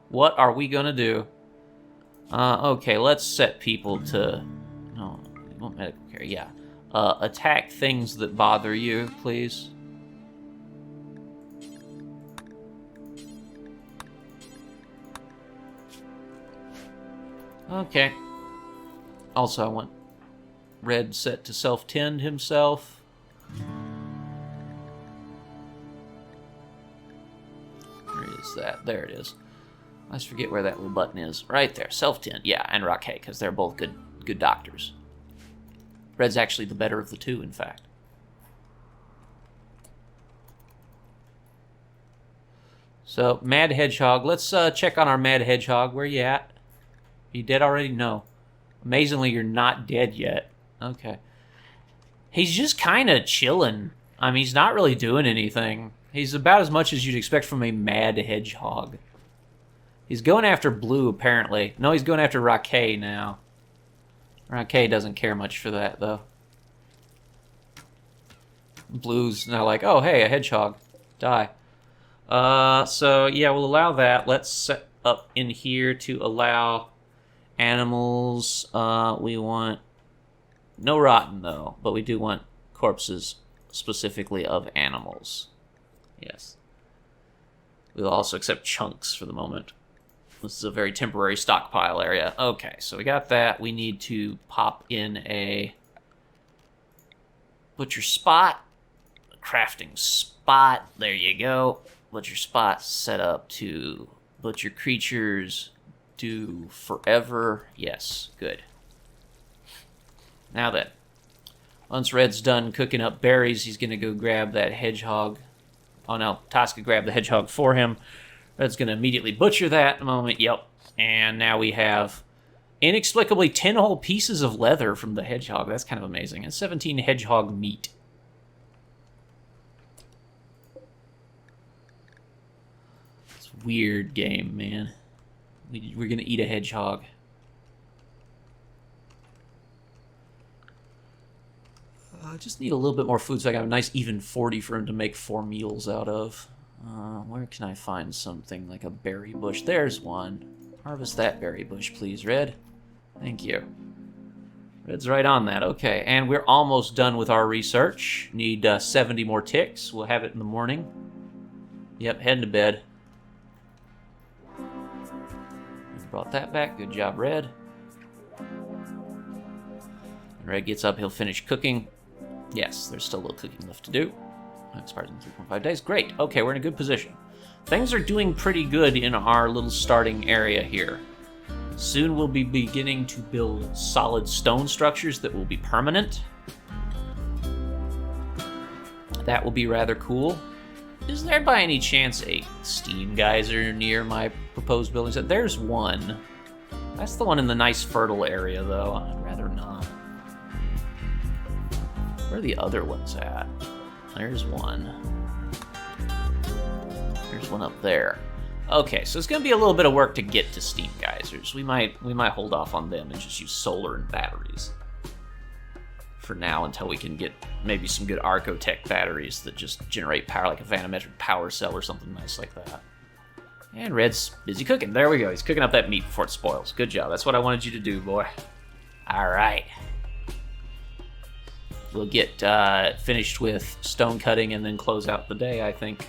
S1: What are we gonna do? Okay, let's set people to... No, we want medical care, yeah. Attack things that bother you, please. Okay. Also, I want Red set to self-tend himself. Where is that? There it is. I just forget where that little button is. Right there. Self-tend. Yeah, and Raquel, because they're both good doctors. Red's actually the better of the two, in fact. So, Mad Hedgehog. Let's check on our Mad Hedgehog. Where you at? Are you dead already? No. Amazingly, you're not dead yet. Okay. He's just kind of chilling. I mean, he's not really doing anything. He's about as much as you'd expect from a Mad Hedgehog. He's going after Blue, apparently. No, he's going after Raquel now. Raquel doesn't care much for that, though. Blue's now like, oh, hey, a hedgehog. Die. So, yeah, we'll allow that. Let's set up in here to allow animals. We want... No rotten, though, but we do want corpses specifically of animals. Yes. We'll also accept chunks for the moment. This is a very temporary stockpile area. Okay, so we got that. We need to pop in a butcher spot, a crafting spot. There you go. Butcher spot set up to butcher creatures. Do forever. Yes, good. Now then, once Red's done cooking up berries, he's going to go grab that hedgehog. Oh no, Tosca grabbed the hedgehog for him. Red's going to immediately butcher that in a moment. Yep. And now we have, inexplicably, 10 whole pieces of leather from the hedgehog. That's kind of amazing. And 17 hedgehog meat. It's a weird game, man. We're going to eat a hedgehog. I just need a little bit more food so I got a nice even 40 for him to make 4 meals out of. Where can I find something like a berry bush? There's one. Harvest that berry bush, please, Red. Thank you. Red's right on that. Okay, and we're almost done with our research. Need 70 more ticks. We'll have it in the morning. Yep, heading to bed. Brought that back. Good job, Red. Red gets up. He'll finish cooking. Yes, there's still a little cooking left to do. Expires in 3.5 days. Great. Okay, we're in a good position. Things are doing pretty good in our little starting area here. Soon we'll be beginning to build solid stone structures that will be permanent. That will be rather cool. Is there by any chance a steam geyser near my proposed buildings? There's one. That's the one in the nice fertile area, though. I'd rather not. Where are the other ones at? There's one. There's one up there. Okay, so it's going to be a little bit of work to get to steam geysers. We might hold off on them and just use solar and batteries for now until we can get maybe some good Arcotech batteries that just generate power, like a vanometric power cell or something nice like that. And Red's busy cooking. There we go. He's cooking up that meat before it spoils. Good job. That's what I wanted you to do, boy. All right. We'll get finished with stone cutting and then close out the day, I think.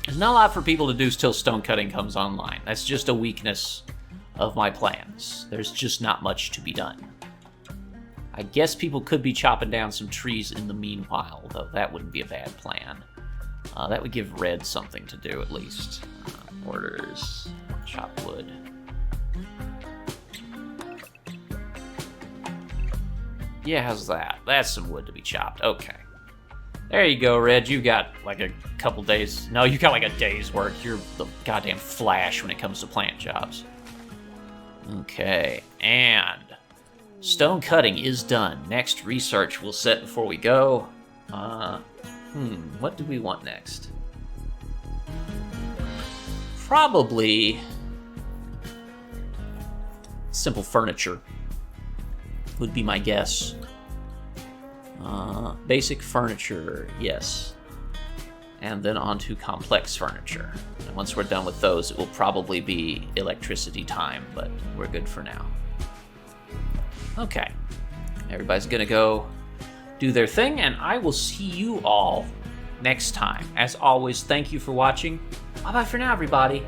S1: There's not a lot for people to do till stone cutting comes online. That's just a weakness of my plans. There's just not much to be done. I guess people could be chopping down some trees in the meanwhile, though that wouldn't be a bad plan. That would give Red something to do, at least. Orders. Chop wood. Yeah, how's that? That's some wood to be chopped. Okay. There you go, Red. You got like a couple days. No, you got like a day's work. You're the goddamn Flash when it comes to plant jobs. Okay, and stone cutting is done. Next research we'll set before we go. What do we want next? Probably simple furniture would be my guess. Basic furniture, yes. And then on to complex furniture. And once we're done with those, it will probably be electricity time, but we're good for now. Okay. Everybody's gonna go do their thing, and I will see you all next time. As always, thank you for watching. Bye-bye for now, everybody.